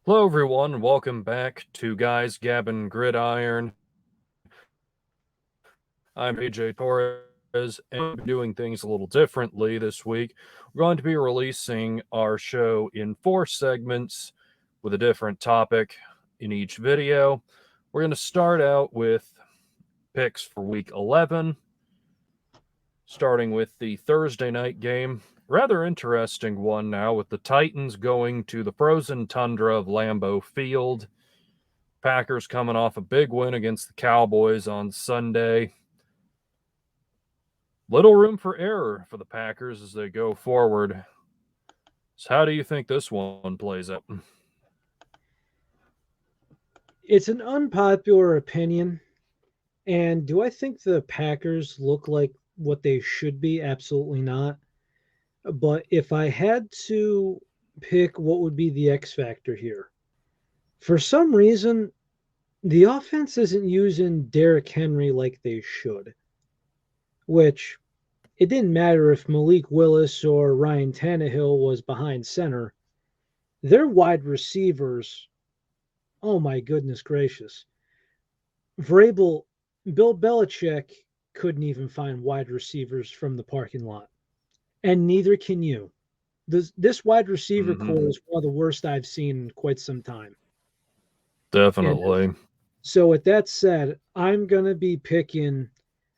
Hello, everyone, and welcome back to Gabbin, Gridiron. I'm AJ Torres, and I'm doing things a little differently this week. We're going to be releasing our show in 4 segments with a different topic in each video. We're going to start out with picks for week 11, starting with the Thursday night game. Rather interesting one now, with the Titans going to the frozen tundra of Lambeau Field. Packers coming off a big win against the Cowboys on Sunday. Little room for error for the Packers as they go forward. So how do you think this one plays out? It's an unpopular opinion. And do I think the Packers look like what they should be? Absolutely not. But if I had to pick what would be the X factor here, for some reason, the offense isn't using Derrick Henry like they should, which it didn't matter if Malik Willis or Ryan Tannehill was behind center. Their wide receivers, oh my goodness gracious. Vrabel, Bill Belichick couldn't even find wide receivers from the parking lot, and neither can you. This wide receiver core Mm-hmm. is one of the worst I've seen in quite some time. And Definitely. so, with that said, I'm going to be picking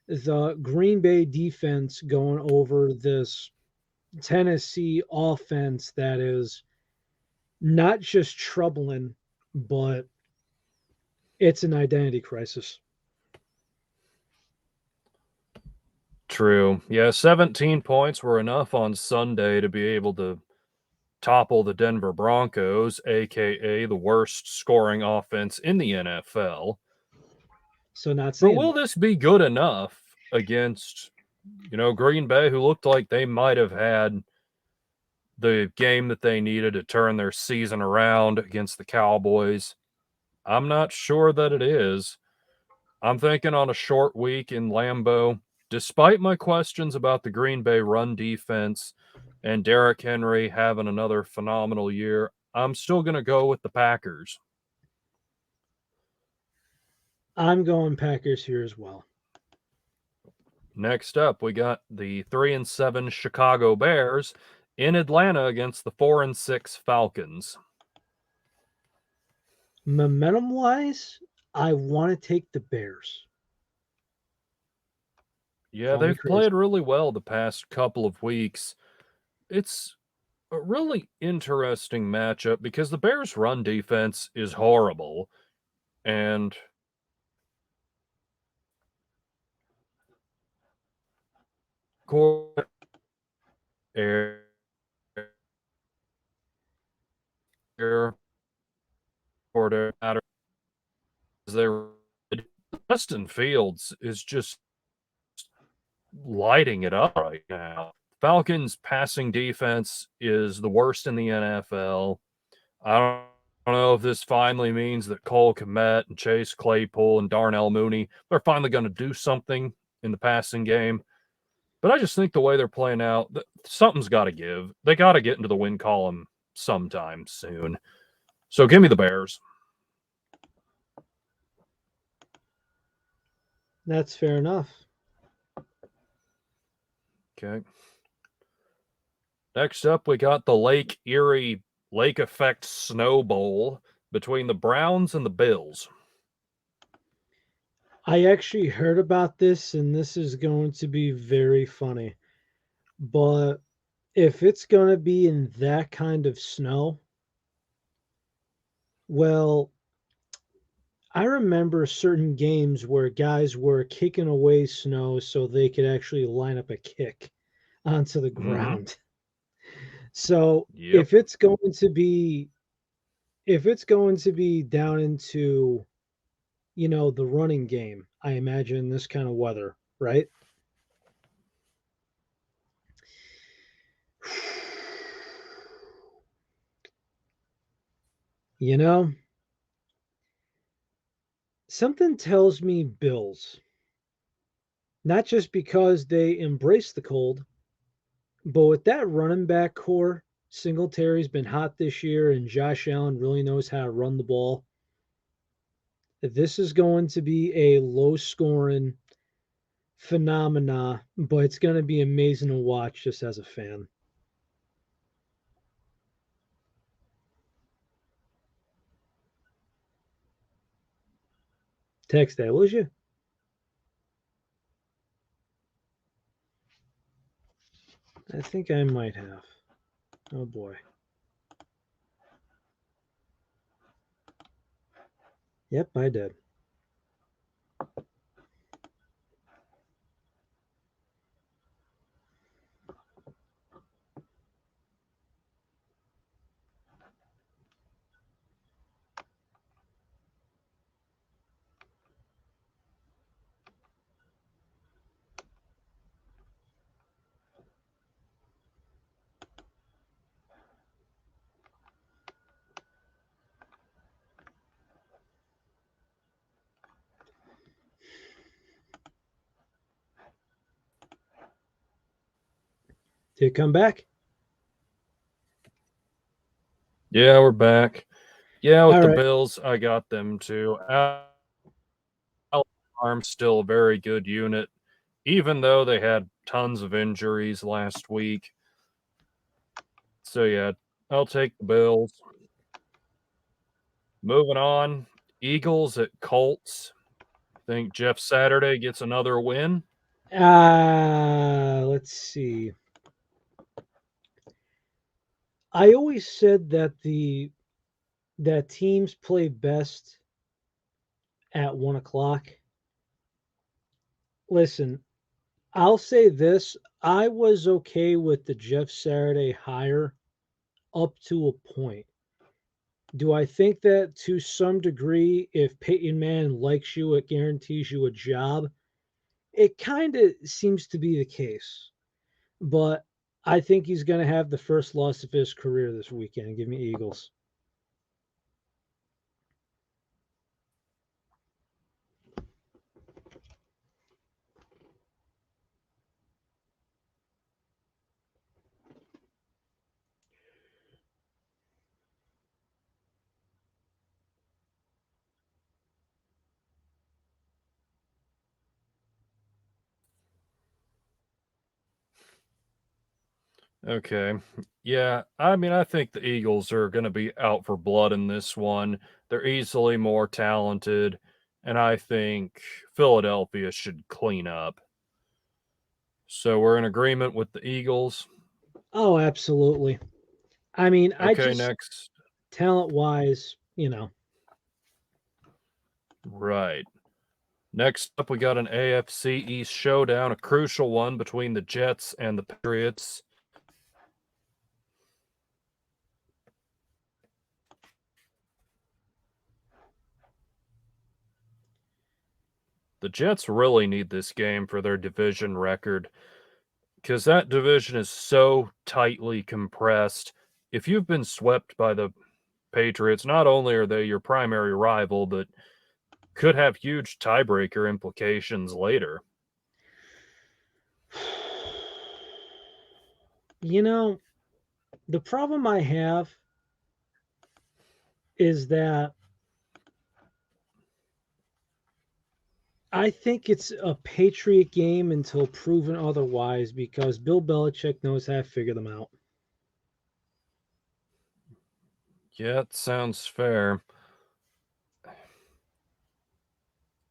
the Green Bay defense going over this Tennessee offense that is not just troubling, but it's an identity crisis. True. Yeah, 17 points were enough on Sunday to be able to topple the Denver Broncos, aka the worst scoring offense in the NFL. So, not But saying will much. this be good enough against, Green Bay, who looked like they might have had the game that they needed to turn their season around against the Cowboys? I'm not sure that it is. I'm thinking on a short week in Lambeau, despite my questions about the Green Bay run defense and Derrick Henry having another phenomenal year, I'm still going to go with the Packers. I'm going Packers here as well. Next up, we got the 3-7 Chicago Bears in Atlanta against the 4-6 Falcons. Momentum wise, I want to take the Bears. Yeah, Call me they've crazy. played really well the past couple of weeks. It's a really interesting matchup because the Bears' run defense is horrible, and air quarter matter they Justin Fields is just lighting it up right now. Falcons passing defense is the worst in the NFL. I don't know if this finally means that Cole Kmet and Chase Claypool and Darnell Mooney, they're finally going to do something in the passing game. But I just think the way they're playing out, something's got to give. They got to get into the win column sometime soon. So give me the Bears. That's fair enough. Okay. Next up, we got the Lake Erie Lake Effect Snow Bowl between the Browns and the Bills. I actually heard about this, and this is going to be very funny. But if it's going to be in that kind of snow, well, I remember certain games where guys were kicking away snow so they could actually line up a kick onto the Mm-hmm. ground. So Yep. if it's going to be down into, the running game, I imagine this kind of weather, right? You know, something tells me Bills, not just because they embrace the cold, but with that running back core. Singletary's been hot this year, and Josh Allen really knows how to run the ball. This is going to be a low scoring phenomena, but it's going to be amazing to watch just as a fan. Text that, will you? I think I might have. Oh boy. Yep, I did. Did it come back? Yeah, we're back. Yeah, with All the right. Bills, I got them too. Arm's still a very good unit, even though they had tons of injuries last week. So yeah, I'll take the Bills. Moving on, Eagles at Colts. Think Jeff Saturday gets another win? Let's see. I always said that teams play best at 1 o'clock. Listen, I'll say this: I was okay with the Jeff Saturday hire up to a point. Do I think that to some degree, if Peyton Manning likes you, it guarantees you a job? It kind of seems to be the case. But I think he's going to have the first loss of his career this weekend. Give me Eagles. Okay. Yeah, I mean, I think the Eagles are going to be out for blood in this one. They're easily more talented, and I think Philadelphia should clean up. So we're in agreement with the Eagles. Oh, absolutely. I mean, I Okay, just next. talent wise. Right. Next up, we got an AFC East showdown, a crucial one between the Jets and the Patriots. The Jets really need this game for their division record because that division is so tightly compressed. If you've been swept by the Patriots, not only are they your primary rival, but could have huge tiebreaker implications later. You know, the problem I have is that I think it's a Patriot game until proven otherwise because Bill Belichick knows how to figure them out. Yeah, it sounds fair.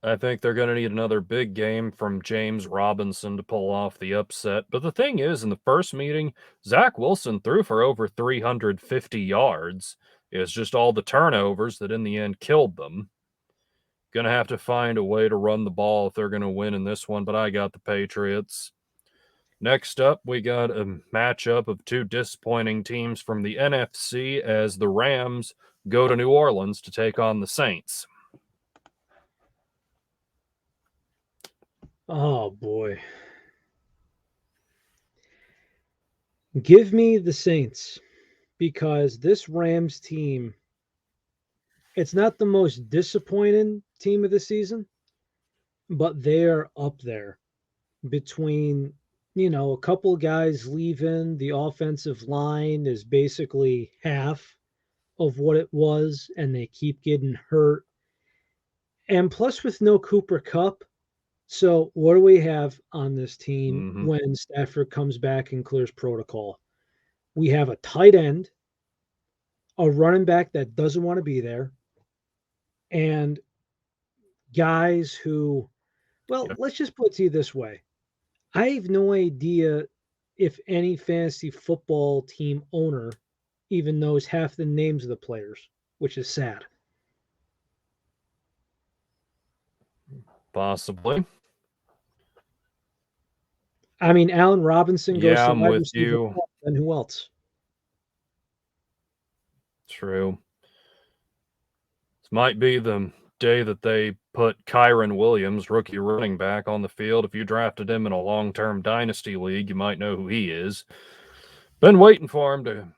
I think they're going to need another big game from James Robinson to pull off the upset. But the thing is, in the first meeting, Zach Wilson threw for over 350 yards. It's just all the turnovers that in the end killed them. Going to have to find a way to run the ball if they're going to win in this one, but I got the Patriots. Next up, we got a matchup of two disappointing teams from the NFC as the Rams go to New Orleans to take on the Saints. Oh boy. Give me the Saints because this Rams team, it's not the most disappointing team of the season, but they are up there between a couple guys leaving, the offensive line is basically half of what it was, and they keep getting hurt. And plus, with no Cooper Cup, so what do we have on this team Mm-hmm. when Stafford comes back and clears protocol? We have a tight end, a running back that doesn't want to be there, and guys who, well, Yep. let's just put it to you this way. I have no idea if any fantasy football team owner even knows half the names of the players, which is sad. Possibly. I mean, Allen Robinson goes Yeah, to I'm wide with receiver, you. and who else? True. This might be the day that they put Kyron Williams, rookie running back, on the field. If you drafted him in a long-term dynasty league, you might know who he is. Been waiting for him to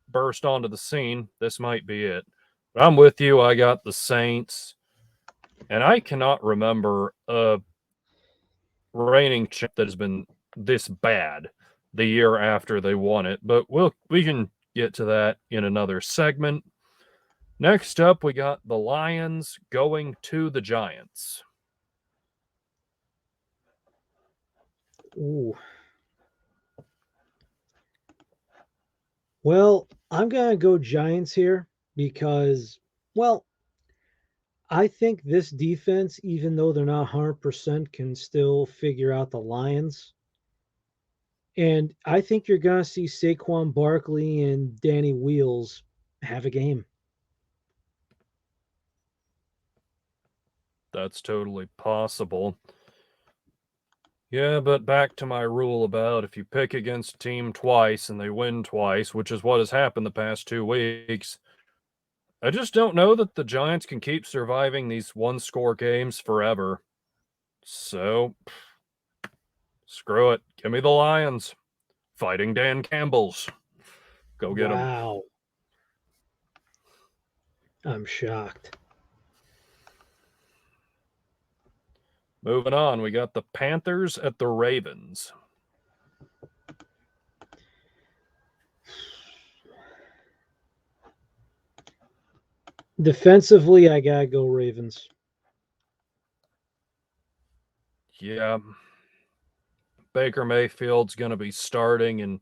burst onto the scene. This might be it. But I'm with you. I got the Saints, and I cannot remember a reigning champ that has been this bad the year after they won it. But we can get to that in another segment. Next up, we got the Lions going to the Giants. Ooh. Well, I'm going to go Giants here because, well, I think this defense, even though they're not 100%, can still figure out the Lions. And I think you're going to see Saquon Barkley and Danny Wheels have a game. That's totally possible. Yeah, but back to my rule about if you pick against a team twice and they win twice, which is what has happened the past 2 weeks, I just don't know that the Giants can keep surviving these one-score games forever. So, screw it. Give me the Lions. Fighting Dan Campbell's. Go get them. Wow. I'm shocked. Moving on, we got the Panthers at the Ravens. Defensively, I got to go Ravens. Yeah, Baker Mayfield's going to be starting, and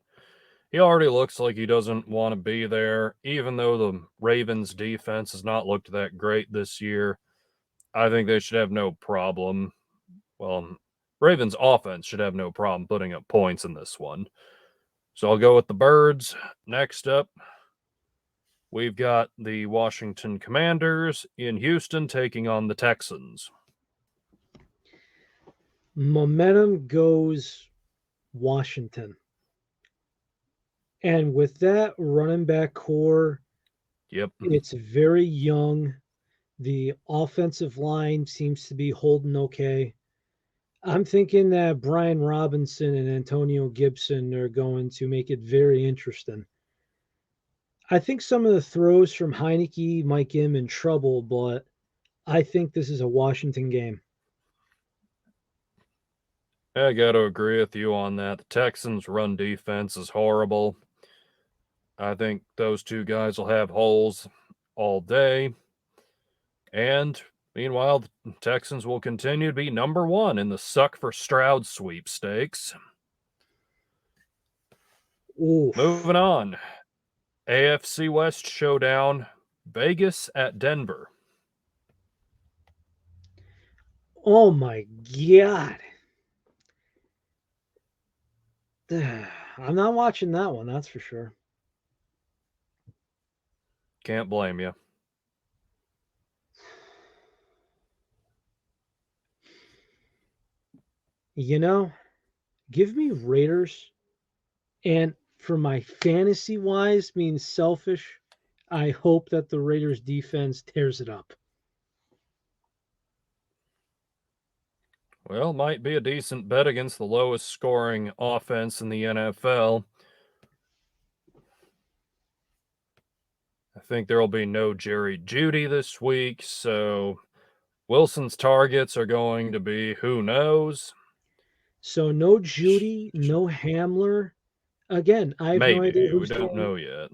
he already looks like he doesn't want to be there. Even though the Ravens' defense has not looked that great this year, I think they should have no problem. Well, Ravens' offense should have no problem putting up points in this one. So I'll go with the Birds. Next up, we've got the Washington Commanders in Houston taking on the Texans. Momentum goes Washington. And with that running back core, Yep. it's very young. The offensive line seems to be holding okay. I'm thinking that Brian Robinson and Antonio Gibson are going to make it very interesting. I think some of the throws from Heineke might get him in trouble, but I think this is a Washington game. I got to agree with you on that. The Texans' run defense is horrible. I think those two guys will have holes all day. And meanwhile, the Texans will continue to be number one in the Suck for Stroud sweepstakes. Oof. Moving on. AFC West showdown. Vegas at Denver. Oh my God. I'm not watching that one, that's for sure. Can't blame you. Give me Raiders. And for my fantasy wise, being selfish, I hope that the Raiders defense tears it up. Well, might be a decent bet against the lowest scoring offense in the NFL. I think there will be no Jerry Jeudy this week, so Wilson's targets are going to be who knows. So no Judy, no Hamler. Again, I have no idea Maybe. We who's don't doing. know yet.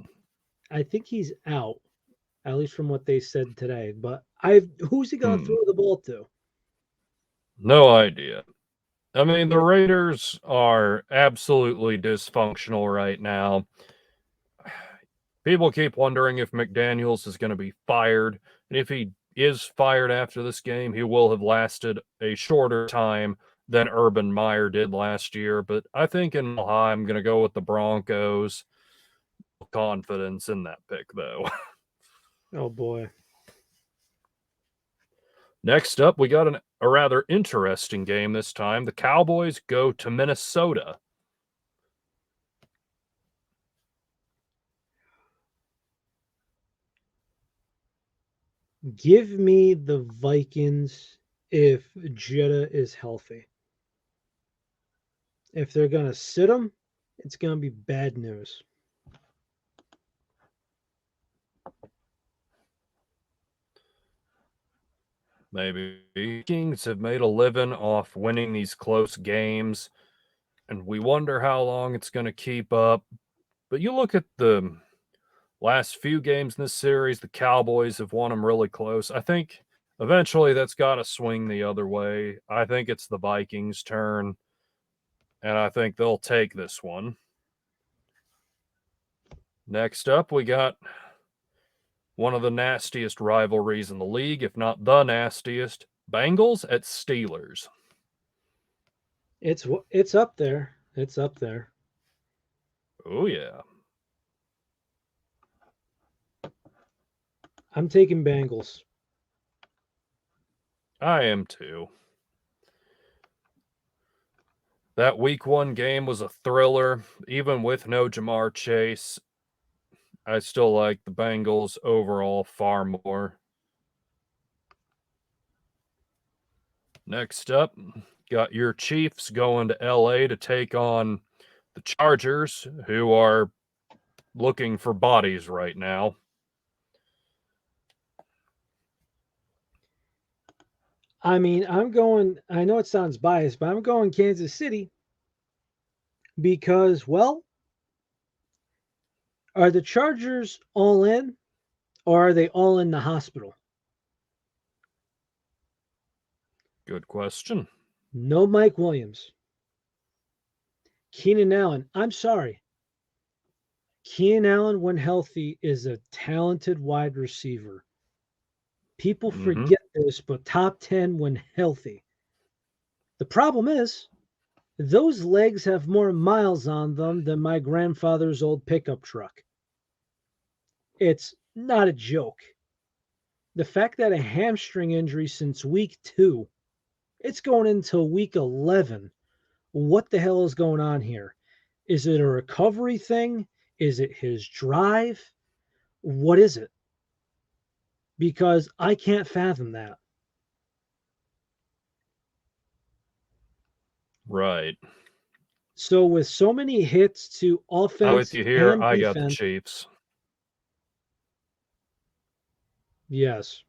I think he's out, at least from what they said today. But who's he going to Hmm. throw the ball to? No idea. I mean, the It, Raiders are absolutely dysfunctional right now. People keep wondering if McDaniels is going to be fired. And if he is fired after this game, he will have lasted a shorter time than Urban Meyer did last year. But I think in Mile High, I'm going to go with the Broncos. Confidence in that pick, though. oh boy. Next up, we got a rather interesting game this time. The Cowboys go to Minnesota. Give me the Vikings if Jetta is healthy. If they're going to sit him, it's going to be bad news. Maybe Vikings have made a living off winning these close games, and we wonder how long it's going to keep up. But you look at the last few games in this series, the Cowboys have won them really close. I think eventually that's got to swing the other way. I think it's the Vikings' turn, and I think they'll take this one. Next up, we got one of the nastiest rivalries in the league, if not the nastiest. Bengals at Steelers. It's up there. It's up there. Oh, yeah. I'm taking Bengals. I am too. That week one game was a thriller. Even with no Jamar Chase, I still like the Bengals overall far more. Next up, got your Chiefs going to LA to take on the Chargers, who are looking for bodies right now. I mean, I know it sounds biased, but I'm going Kansas City because, well, are the Chargers all in or are they all in the hospital? Good question. No Mike Williams. Keenan Allen, I'm sorry. Keenan Allen, when healthy, is a talented wide receiver. People Mm-hmm. forget this, but top 10 when healthy. The problem is, those legs have more miles on them than my grandfather's old pickup truck. It's not a joke. The fact that a hamstring injury since week 2, it's going into week 11. What the hell is going on here? Is it a recovery thing? Is it his drive? What is it? Because I can't fathom that. Right. So, with so many hits to I'm with offense you here. and I got the defense, Chiefs. yes,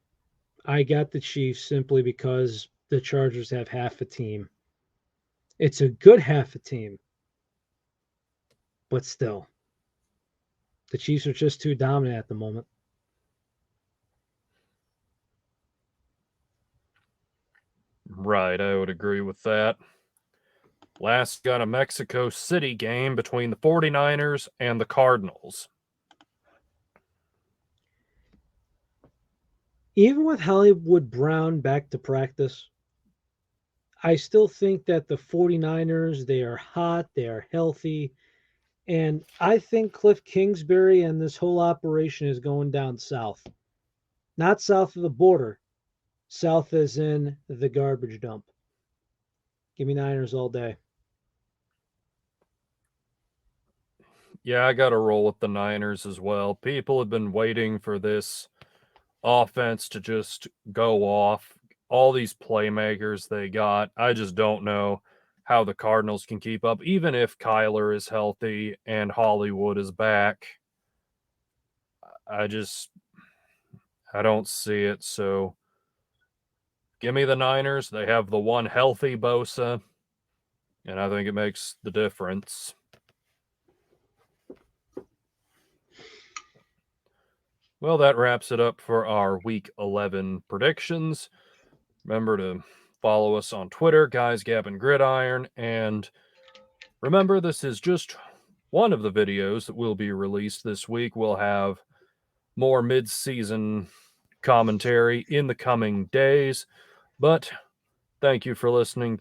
I got the Chiefs simply because the Chargers have half a team. It's a good half a team, but still, the Chiefs are just too dominant at the moment. Right. I would agree with that. Last got a Mexico City game between the 49ers and the Cardinals. Even with Hollywood Brown back to practice, I still think that the 49ers, they are hot, they are healthy, and I think Cliff Kingsbury and this whole operation is going down south. Not south of the border, south as in the garbage dump. Give me Niners all day. Yeah, I got to roll with the Niners as well. People have been waiting for this offense to just go off. All these playmakers they got. I just don't know how the Cardinals can keep up, even if Kyler is healthy and Hollywood is back. I just, I don't see it. So give me the Niners. They have the one healthy Bosa, And I think it makes the difference. Well, that wraps it up for our Week 11 predictions. Remember to follow us on Twitter, guys, Gabbin, Gridiron. And remember, this is just one of the videos that will be released this week. We'll have more mid-season commentary in the coming days. But thank you for listening.